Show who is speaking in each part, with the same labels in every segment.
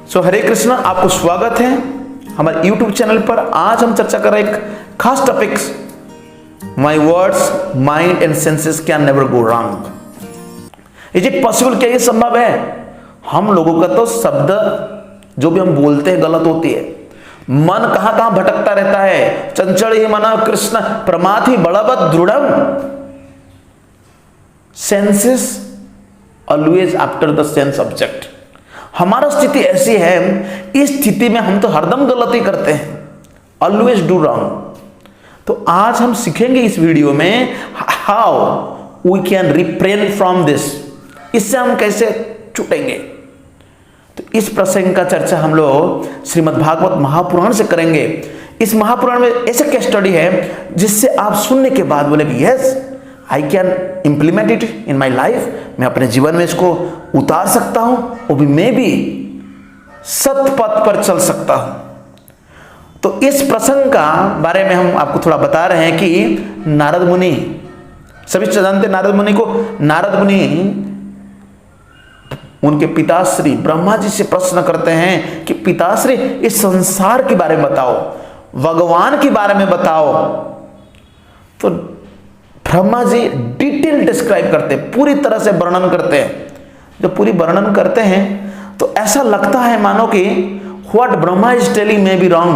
Speaker 1: हरे कृष्ण, आपको स्वागत है हमारे YouTube चैनल पर। आज हम चर्चा कर रहे हैं एक खास topics, my words mind and senses can never go wrong. Is it possible? क्या ये संभव है? हम लोगों का तो शब्द जो भी हम बोलते हैं गलत होती है। मन कहां कहां भटकता रहता है। चंचल ही मना कृष्ण प्रमाथि बलवत् दृढ़म। Senses always after the sense object. हमारा स्थिति ऐसी है, इस स्थिति में हम तो हरदम गलती करते हैं, ऑलवेज डू रॉन्ग। तो आज हम सीखेंगे इस वीडियो में how we can refrain from this. इससे हम कैसे छूटेंगे। तो इस प्रसंग का चर्चा हम लोग श्रीमद् भागवत महापुराण से करेंगे। इस महापुराण में ऐसे केस स्टडी है जिससे आप सुनने के बाद बोले कि yes I can implement it in my life. मैं अपने जीवन में इसको उतार सकता हूं, वो भी मैं भी सत्य पथ पर चल सकता हूं। तो इस प्रसंग का बारे में हम आपको थोड़ा बता रहे हैं कि नारद मुनि, सभी जानते नारद मुनि को। नारद मुनि उनके पिताश्री ब्रह्मा जी से प्रश्न करते हैं कि पिताश्री इस संसार के बारे में बताओ, भगवान के बारे में बताओ। तो ब्रह्मा जी डिटेल डिस्क्राइब करते हैं, पूरी तरह से वर्णन करते हैं। जब पूरी वर्णन करते हैं तो ऐसा लगता है मानो कि what Brahma is telling may be wrong.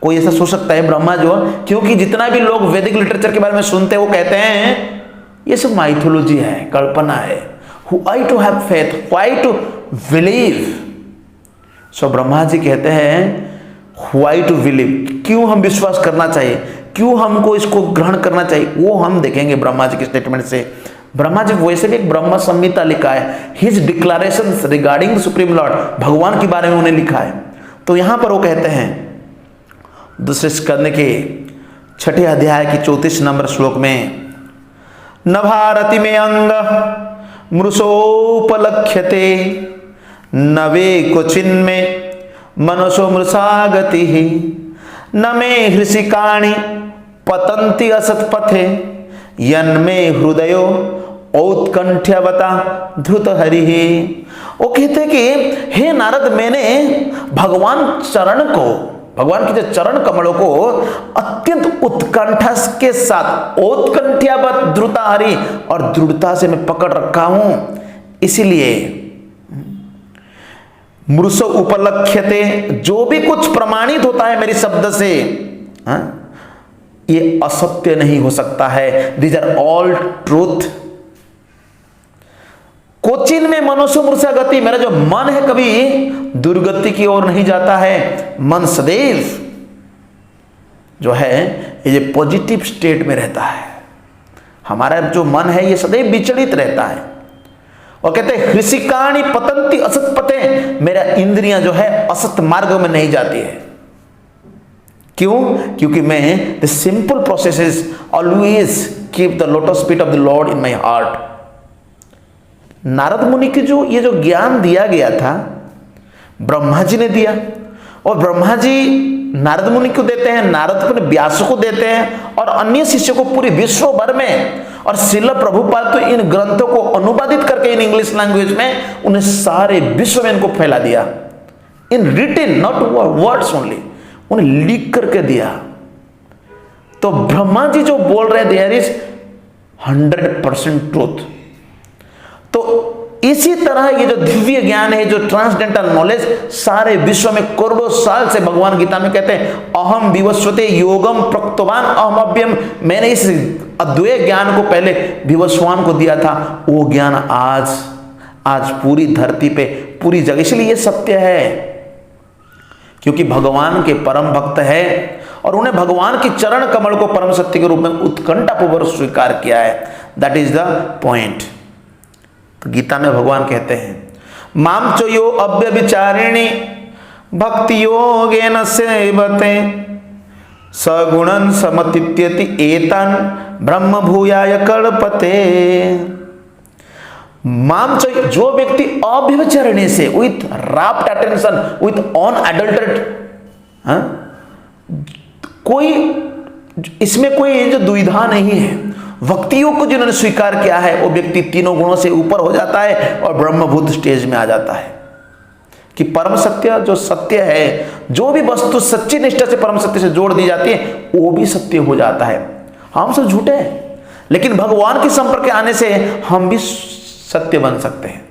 Speaker 1: कोई ऐसा सोच सकता है ब्रह्मा जो, क्योंकि जितना भी लोग वैदिक लिटरेचर के बारे में सुनते हैं वो कहते हैं ये सब माइथोलॉजी है, कल्पना है। Why to have faith? Why to believe? So Brahma ji कहते हैं why to believe? क्यों हम विश्वास करना चाहिए, क्यों हमको इसको ग्रहण करना चाहिए, वो हम देखेंगे ब्रह्मा जी के स्टेटमेंट से। ब्रह्मा जी वैसे भी एक ब्रह्म संहिता लिखा है, his declarations regarding supreme Lord, भगवान के बारे में उन्हें लिखा है। तो यहां पर वो कहते हैं दूसरे स्कंद के 6 अध्याय की 34 नंबर श्लोक में, न भारति में अंग मृषोपलक्ष्यते न वे क्वचिन्मे मनसो मृषागति न मे हृषिकाणि पतन्ति असत्पथे यन्मे हृदयो औत्कंठ्यवता धृत हरि। वो कहते कि हे नारद, मैंने भगवान की जो चरण कमलों को अत्यंत उत्कंठा के साथ, औत्कंठ्यवत धृता हरि, और दृढ़ता से मैं पकड़ रखा हूं। इसीलिए मृषो उपलक्ष्यते, जो भी कुछ प्रमाणित होता है मेरी शब्द से, ये असत्य नहीं हो सकता है। These are all truth. Cochin में मनुष्य मूर्छा गति, मेरा जो मन है कभी दुर्गति की ओर नहीं जाता है। मन सदैव जो है ये पॉजिटिव स्टेट में रहता है। हमारा जो मन है ये सदैव विचलित रहता है। और कहते हैं हृषिकाणि पतंति असत पते, मेरा इंद्रियां जो है असत मार्ग में नहीं जाती है। क्यों? क्योंकि मैं the simple processes always keep the lotus feet of the Lord in my heart. Narad मुनि की जो ये जो ज्ञान दिया गया था ब्रह्मा जी ने दिया, और ब्रह्मा जी नारद मुनि को देते हैं, नारद अपने व्यास को देते हैं, और अन्य शिष्यों को पूरे विश्व भर में। और श्रील प्रभुपाद तो इन ग्रंथों को अनुवादित करके इन इंग्लिश लैंग्वेज में उन्हें सारे विश्व में इनको फैला दिया, in written, not words only, उन्हें लिख करके दिया। तो ब्रह्मा जी जो बोल रहे हैं देयर इज 100% ट्रूथ। तो इसी तरह ये जो दिव्य ज्ञान है, जो ट्रांसडेंटल नॉलेज, सारे विश्व में करोड़ों साल से भगवान गीता में कहते हैं अहम विवस्वते योगम प्रोक्तवान अहम अव्ययम, मैंने इस अद्वैत ज्ञान को पहले विवस्वान को दिया था। वो ज्ञान आज पूरी धरती पे, पूरी जगह, इसलिए ये सत्य है क्योंकि भगवान के परम भक्त है और उन्हें भगवान की चरण कमल को परम सत्य के रूप में उत्कंठापूर्वक स्वीकार किया है। That is the point. तो गीता में भगवान कहते हैं माम च यो अव्यभिचारिणी भक्ति योगेन सेवते सगुणन समतित्यति एतन ब्रह्म भूयाय कल्पते। माम च, जो व्यक्ति अव्यभिचारिणी से, विथ रैप्ट अटेंशन, विथ अनअडल्टरेट, कोई इसमें कोई जो दुविधा नहीं है, भक्तियों को जिन्होंने स्वीकार किया है वो व्यक्ति तीनों गुणों से ऊपर हो जाता है और ब्रह्मभूत स्टेज में आ जाता है। कि परम सत्य जो सत्य है, जो भी वस्तु सच्ची निष्ठा से परम सत्य से जोड़ दी जाती है वो भी सत्य हो जाता है। हम सब झूठे हैं, लेकिन भगवान के संपर्क के आने से हम भी सत्य बन सकते हैं।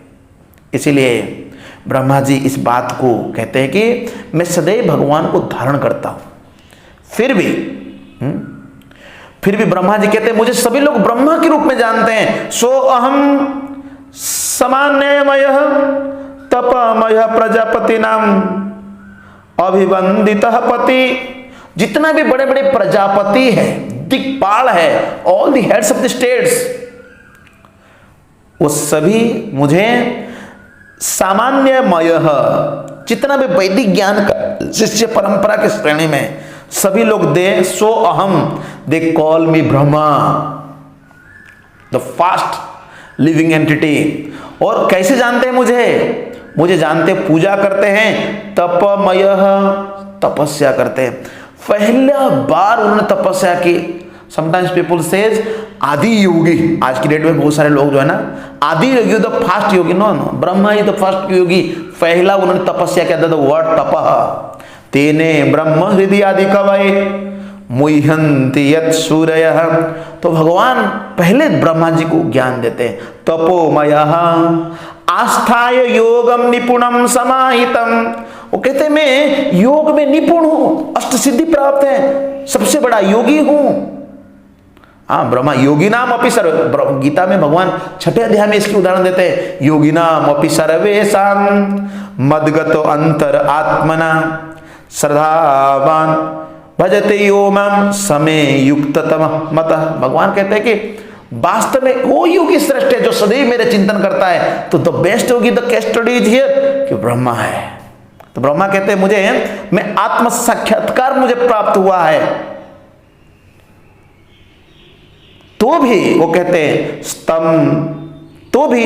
Speaker 1: इसीलिए ब्रह्मा जी इस बात को कहते हैं कि मैं सदैव भगवान को धारण करता हूं। फिर भी ब्रह्मा जी कहते हैं मुझे सभी लोग ब्रह्मा के रूप में जानते हैं। सो अहम सामान्यमय तपमय प्रजापति नाम अभिवंदित पति। जितना भी बड़े बड़े प्रजापति है, दिक्पाल है, all the heads of the states, वो सभी मुझे सामान्यमय, जितना भी वैदिक ज्ञान का शिष्य परंपरा के श्रेणी में सभी लोग दे सो अहम, they call me Brahma, the fast living entity. और कैसे जानते हैं मुझे जानते पूजा करते हैं, तपमय, तपस्या करते हैं। पहला बार उन्होंने तपस्या की। समटाइम्स पीपल सेज आदि योगी, आज की डेट में बहुत सारे लोग जो है ना आदि योगी, the first yogi, no Brahma ही द फास्ट योगी। पहला उन्होंने तपस्या किया था, वर्ड तपः तेने ब्रह्म हृदय आदि कवये मुह्यन्ति यत् सूरयः। तो भगवान पहले ब्रह्मा जी को ज्ञान देते हैं। तपोमयः आस्थाय योगम निपुणम समाहितम, वो कहते हैं मैं योग में निपुण हूं, अष्ट सिद्धि प्राप्त है, सबसे बड़ा योगी हूं। हाँ, ब्रह्मा योगी नाम अपि सर्व, गीता में भगवान 6 अध्याय में इसकी उदाहरण देते हैं। योगी नाम अपि सर्वेषां मद्गतो अंतर आत्मना श्रद्धावान भजते यो माम समे युक्ततम मतः। भगवान कहते हैं कि वास्तव में वो योगी श्रेष्ठ है जो सदैव मेरे चिंतन करता है। तो the best Yogi, the case study is here कि ब्रह्मा है। तो ब्रह्मा कहते हैं मुझे, मैं आत्म साक्षात्कार मुझे प्राप्त हुआ है। तो भी वो कहते हैं स्तम, तो भी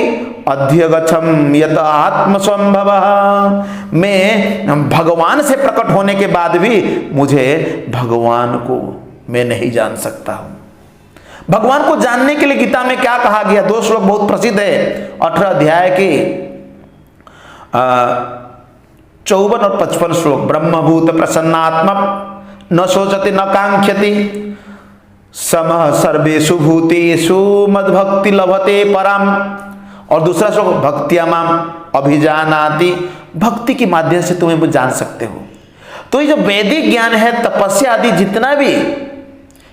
Speaker 1: अध्यगछम यत आत्मस्वंभव, मैं भगवान से प्रकट होने के बाद भी मुझे भगवान को मैं नहीं जान सकता हूं। भगवान को जानने के लिए गीता में क्या कहा गया? 2 श्लोक बहुत प्रसिद्ध है, 18 अध्याय के 54 और 55 श्लोक। ब्रह्मभूत प्रसन्नात्मा न शोचति न कांक्षति समः सर्वेषु भूतेषु मद्भक्ति लभते परम। और दूसरा श्लोक भक्त्या माम अभिजानाति, भक्ति के माध्यम से तुम्हें वो जान सकते हो। तो ये जो वैदिक ज्ञान है, तपस्या आदि जितना भी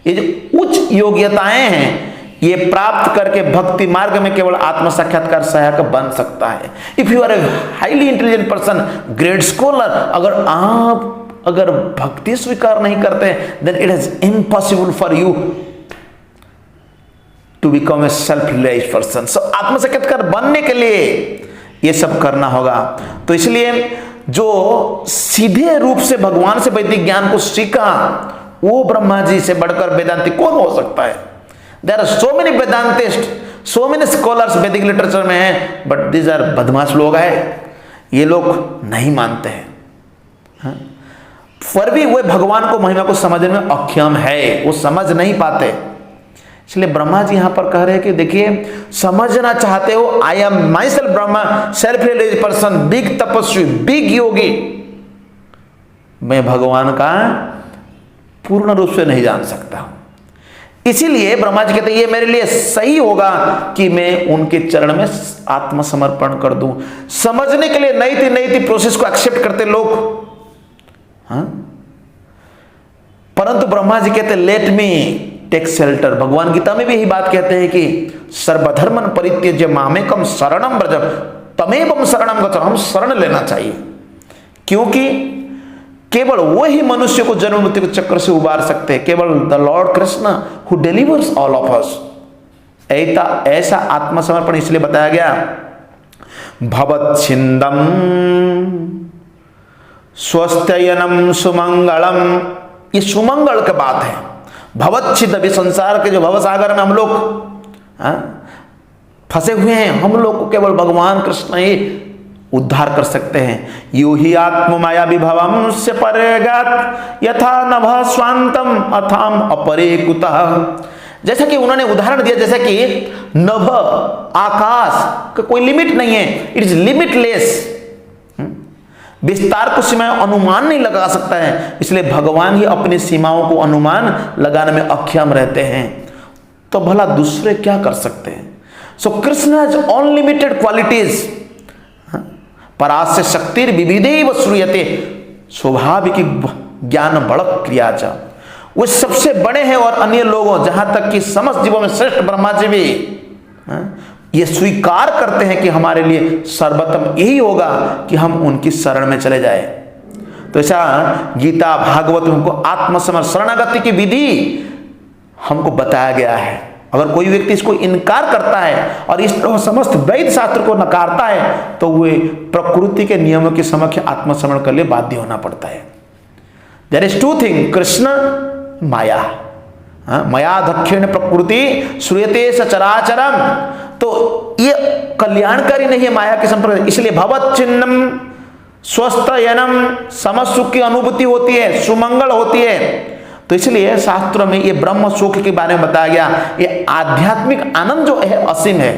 Speaker 1: ये जो उच्च योग्यताएं हैं, ये प्राप्त करके भक्ति मार्ग में केवल आत्म साक्षात्कार सहायक बन सकता है। If you are a highly intelligent person, great scholar, अगर भक्ति स्वीकार नहीं करते then it is impossible for you to become a self realised person. So आत्म साक्षात्कार बनने के लिए ये सब करना होगा। तो इसलिए जो सीधे रूप से भगवान से वैदिक ज्ञान को सीखा, वो ब्रह्मा जी से बढ़कर वेदांती कौन हो सकता है? There are so many Vedantist, so many scholars Vedic literature में हैं, बट दीज आर बदमाश लोग हैं, ये लोग नहीं मानते हैं। हाँ? फिर भी वो भगवान को महिमा को समझने में अक्षम है, वो समझ नहीं पाते। इसलिए ब्रह्मा जी यहां पर कह रहे हैं कि देखिए, समझना चाहते हो, I am my self Brahma, self realised person, big tapasvi, big yogi, मैं भगवान का पूर्ण रूप से नहीं जान सकता हूं। इसीलिए ब्रह्मा जी कहते हैं ये मेरे लिए सही होगा कि मैं उनके चरण में आत्मसमर्पण कर दूं। समझने के लिए नई थी प्रोसेस को एक्सेप्ट करते लोग। हाँ? परंतु ब्रह्मा जी कहते लेट मी टेक शेल्टर। भगवान गीता में भी यही बात कहते हैं कि सर्वधर्मन परित्यज्य मामेकम शरणम व्रज तमेवम शरणम गच्छ। हम शरण लेना चाहिए, क्योंकि केवल वो ही मनुष्य को जन्म मृत्यु के चक्र से उबार सकते हैं। केवल the Lord Krishna who delivers all of us. ऐसा आत्मसमर्पण इसलिए बताया गया, भवच्छिन्दम स्वस्थयनम सुमंगलम। ये सुमंगल की बात है। भवच्छिद, अभी संसार के जो भवसागर में हम लोग फंसे हुए हैं, हम लोग को केवल भगवान कृष्ण ही उद्धार कर सकते हैं। यो ही आत्म माया विभवम से परेगात यथा नभ स्वांतम अथाम अपरे कुतः। जैसा कि उन्होंने उदाहरण दिया, जैसा कि नभ, आकाश का कोई लिमिट नहीं है, इट इज लिमिटलेस। विस्तार को सीमाएं अनुमान नहीं लगा सकता है, इसलिए भगवान ही अपनी सीमाओं को अनुमान लगाने में अक्षम रहते हैं, तो भला दूसरे क्या कर सकते हैं। सो कृष्ण हैज अनलिमिटेड क्वालिटीज, परास्य शक्तिर विविधैव श्रूयते स्वाभाविक ज्ञान बड़क क्रिया चा, वो सबसे बड़े हैं और अन्य लोगों जहां तक कि समस्त जीवों में श्रेष्ठ ब्रह्मा जी भी ये स्वीकार करते हैं कि हमारे लिए सर्वोत्तम यही होगा कि हम उनकी शरण में चले जाए। तो ऐसा गीता भागवत में हमको आत्मसमर्पण शरणागति की विधि हमको बताया गया है। अगर कोई व्यक्ति इसको इनकार करता है और इस समस्त वैद शास्त्र को नकारता है तो वे प्रकृति के नियमों के समक्ष आत्मसमर्पण के लिए बाध्य होना पड़ता है। There is two thing, Krishna माया, मया दक्षिण प्रकृति श्रूयते सचराचरम, तो ये कल्याणकारी नहीं है माया के संपर्क, इसलिए भवत चिन्हम स्वस्थयनम समसुख की अनुभूति होती है, सुमंगल होती है। तो इसलिए शास्त्रों में ये ब्रह्म सुख के बारे में बताया गया, ये आध्यात्मिक आनंद जो है असीम है।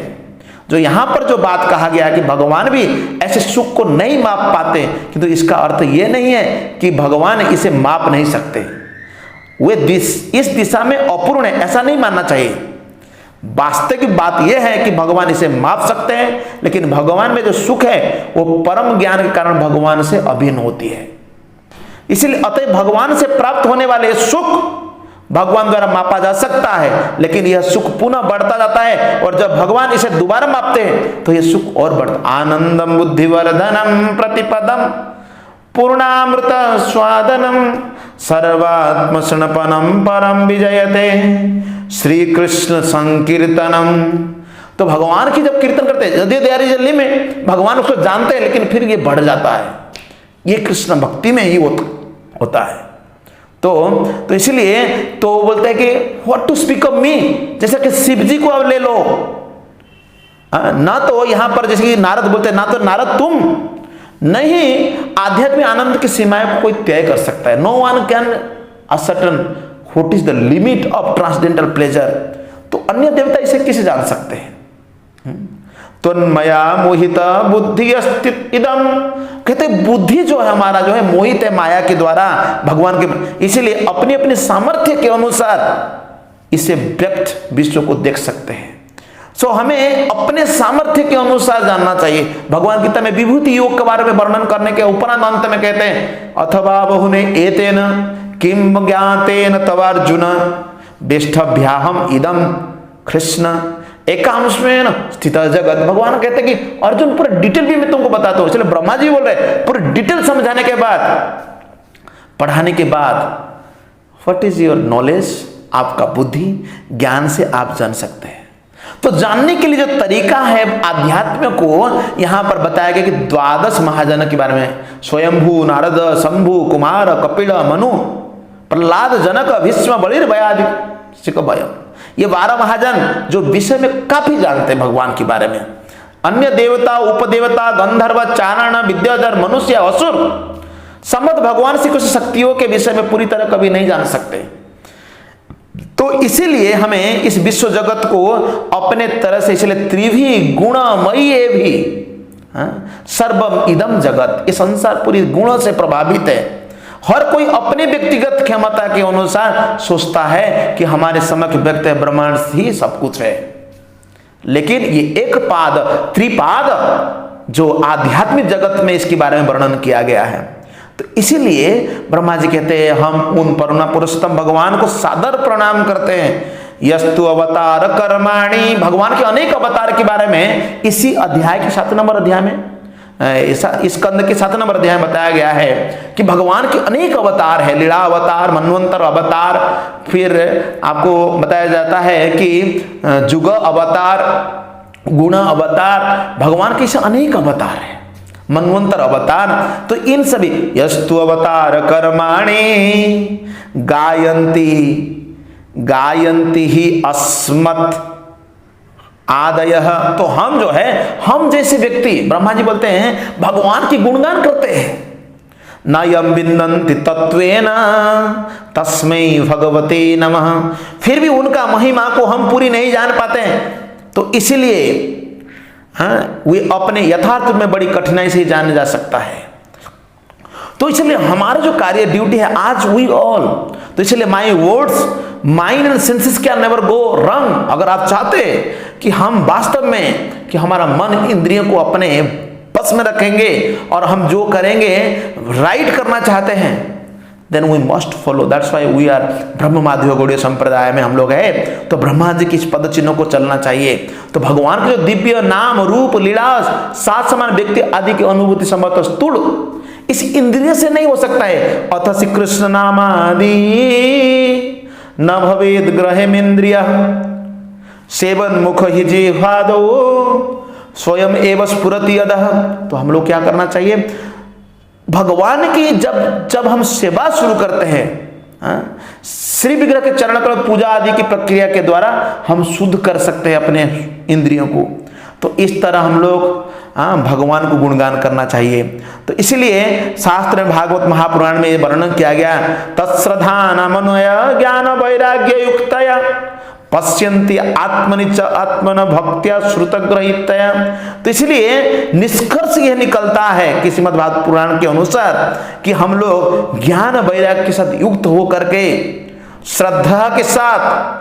Speaker 1: जो यहाँ पर जो बात कहा गया कि भगवान भी ऐसे सुख को नहीं माप पाते, किंतु इसका अर्थ ये नहीं है कि भगवान इसे माप नहीं सकते, वे इस दिशा में अपूर्ण है, ऐसा नहीं मानना चाहिए। वास्तविक बात यह है कि भगवान इसे माप सकते हैं, लेकिन भगवान में जो सुख है वो परम ज्ञान के कारण भगवान से अभिन्न होती है। इसलिए अतः भगवान से प्राप्त होने वाले सुख भगवान द्वारा मापा जा सकता है, लेकिन यह सुख पुनः बढ़ता जाता है, और जब भगवान इसे दोबारा मापते हैं तो यह सुख और बढ़ता। आनंदम बुद्धिवर्धनम प्रतिपदम पूर्णामृत स्वादनम सर्वात्म शरणपनम परम विजयते श्री कृष्ण संकीर्तनम। तो भगवान की जब कीर्तन करते हैं, यदि देयर इज अ लिमिट, भगवान उसको जानते हैं, लेकिन फिर ये बढ़ जाता है। ये कृष्ण भक्ति में ही होता है। तो इसलिए तो बोलते हैं कि what to speak of me, जैसे कि शिव जी को अब ले लो, ना तो यहां पर जैसे कि नारद बोलते हैं, ना तो नारद तुम नहीं आध्यात्मिक आनंद की सीमाएं को कोई तय कर सकता है। No one can ascertain what is the limit of transcendental pleasure. तो अन्य देवता इसे कैसे जान सकते हैं। तन्मया मोहित बुद्धि अस्तित इदम, कहते बुद्धि जो है हमारा जो है मोहित है माया के द्वारा भगवान के, इसीलिए अपने अपने सामर्थ्य के अनुसार इसे व्यक्त विश्व को देख सकते हैं। सो हमें अपने सामर्थ्य के अनुसार जानना चाहिए। भगवान गीता में विभूति योग के बारे में वर्णन करने के उपरांत अंत में कहते हैं अथवा बहुने एतेन किम ज्ञातेन तवार्जुन वेष्ठभ्याहम इदम कृष्ण एकांशमेन स्थित जगत। भगवान कहते हैं कि अर्जुन पूरा डिटेल भी मैं तुमको बताता हूं। इसलिए ब्रह्मा जी बोल रहे पूरे डिटेल समझाने के बाद, पढ़ाने के बाद, व्हाट इज योर नॉलेज, आपका बुद्धि ज्ञान से आप जान सकते हैं। तो जानने के लिए जो तरीका है आध्यात्म को यहां पर बताया गया कि द्वादश महाजन के बारे में, स्वयंभू नारद शंभु कुमार कपिल मनु प्रहलाद जनक भीष्म बलिर्भयादि सिकभय, ये 12 महाजन जो विषय में काफी जानते हैं भगवान के बारे में। अन्य देवता उपदेवता गंधर्व चारण विद्याधर मनुष्य असुर समस्त भगवान श्री कृष्ण शक्तियों के विषय में पूरी तरह कभी नहीं जान सकते। तो इसीलिए हमें इस विश्व जगत को अपने तरह से, इसलिए त्रिभी गुणमयी भी सर्वम इदम जगत, ये संसार पूरी गुणों से प्रभावित है। हर कोई अपने व्यक्तिगत क्षमता के अनुसार सोचता है कि हमारे समक्ष व्यक्त ब्रह्मांड ही सब कुछ है, लेकिन ये एक पाद त्रिपाद जो आध्यात्मिक जगत में इसके बारे में वर्णन किया गया है। तो इसीलिए ब्रह्मा जी कहते हैं हम उन परम पुरुषोत्तम भगवान को सादर प्रणाम करते हैं। यस्तु अवतार कर्माणि, भगवान के अनेक अवतार के बारे में इसी अध्याय के 7 नंबर अध्याय में, इस स्कंद के 7 नंबर अध्याय में बताया गया है कि भगवान के अनेक अवतार है। लीला अवतार, मनवंतर अवतार, फिर आपको बताया जाता है कि जुग अवतार, गुण अवतार, भगवान के अनेक अवतार है, मनवंतर अवतार। तो इन सभी यस्तु अवतार कर्माणि गायन्ति ही अस्मत् आदय। तो हम जो है, हम जैसे व्यक्ति, ब्रह्मा जी बोलते हैं भगवान की गुणगान करते हैं। न यम विन्दन्ति तत्वेन तस्मै भगवते नमः, फिर भी उनका महिमा को हम पूरी नहीं जान पाते हैं। तो इसीलिए वे अपने यथार्थ में बड़ी कठिनाई से जाने जा सकता है। तो इसलिए हमारा जो कार्य ड्यूटी है आज वी ऑल, तो इसलिए my words mind and senses can never go wrong. अगर आप चाहते कि हम वास्तव में कि हमारा मन इंद्रियों को अपने बस में रखेंगे और हम जो करेंगे राइट करना चाहते हैं, then we must follow. That's why we are Brahma Madhva Gaudiya संप्रदाय में हम लोग है, तो ब्रह्मा जी की इस पद चिन्हों को चलना चाहिए। तो भगवान के जो दिव्य नाम रूप लीला सात समान व्यक्ति आदि की अनुभूति संभवतः स्थूल इस इंद्रिय से नहीं हो सकता है। अथ श्री कृष्ण नामादि न भवेद ग्रहेमेन्द्रिय सेवन मुख ही जिह्वादो स्वयं एव स्फुरति अधः। तो हम लोग क्या करना चाहिए, भगवान की जब हम सेवा शुरू करते हैं, श्री विग्रह के चरण कमल पूजा आदि की प्रक्रिया के द्वारा हम शुद्ध कर सकते हैं अपने इंद्रियों को। तो इस तरह हम लोग भगवान को गुणगान करना चाहिए। तो इसलिए शास्त्र में भागवत महापुराण में वर्णन किया गया, तत्श्रद्धा मनोय ज्ञान वैराग्य युक्तया पश्यन्ति आत्मनि च आत्मन भक्त्या श्रुतग्रहितया। तो इसलिए निष्कर्ष यह निकलता है कि श्रीमद्भागवत पुराण के अनुसार कि हम लोग ज्ञान वैराग्य के साथ युक्त होकर के श्रद्धा के साथ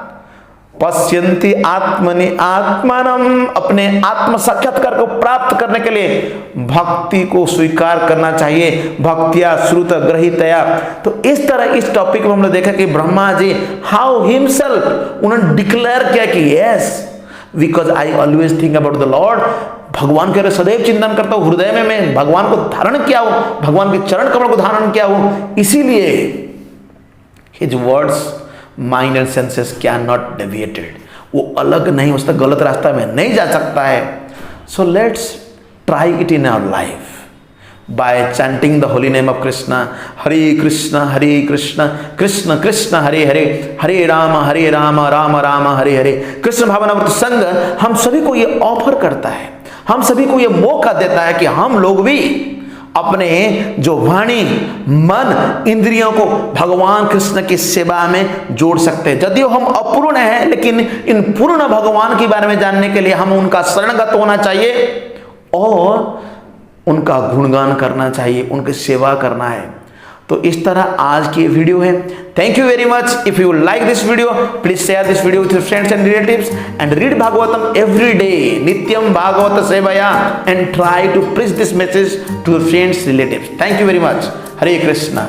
Speaker 1: पश्यन्ति आत्मनि आत्मानम अपने आत्म साक्षात्कार को प्राप्त करने के लिए भक्ति को स्वीकार करना चाहिए, भक्तिया श्रुत ग्रहितया। तो इस तरह इस टॉपिक में हमने देखा कि ब्रह्मा जी हाउ हिमसेल्फ उन्होंने डिक्लेयर किया कि yes because I always think about the Lord, भगवान के सदैव चिंतन करता हूं, हृदय में मैं भगवान को धारण किया हूं, भगवान के चरण कमल को धारण किया हूं, इसीलिए his words mind and senses can not deviated, वो अलग नहीं, उसका गलत रास्ता में नहीं जा सकता है। So let's try it in our life by chanting the holy name of Krishna, Hare Krishna Krishna Krishna Hare Hare, Hare Ram Ram Ram Hare Hare. Krishna भावनामृत संघ हम सभी को ये ऑफर करता है, हम सभी को ये मौका देता है कि हम लोग भी अपने जो वाणी मन इंद्रियों को भगवान कृष्ण की सेवा में जोड़ सकते हैं। यदि हम अपूर्ण हैं, लेकिन इन पूर्ण भगवान के बारे में जानने के लिए हम उनका शरणगत होना चाहिए और उनका गुणगान करना चाहिए, उनकी सेवा करना है। तो इस तरह आज की वीडियो है। Thank you very much. If you like this video please share this video with your friends and relatives and read Bhagavatam every day नित्यम भागवत सेवया and try to preach this message to your friends relatives. Thank you very much. Hare Krishna.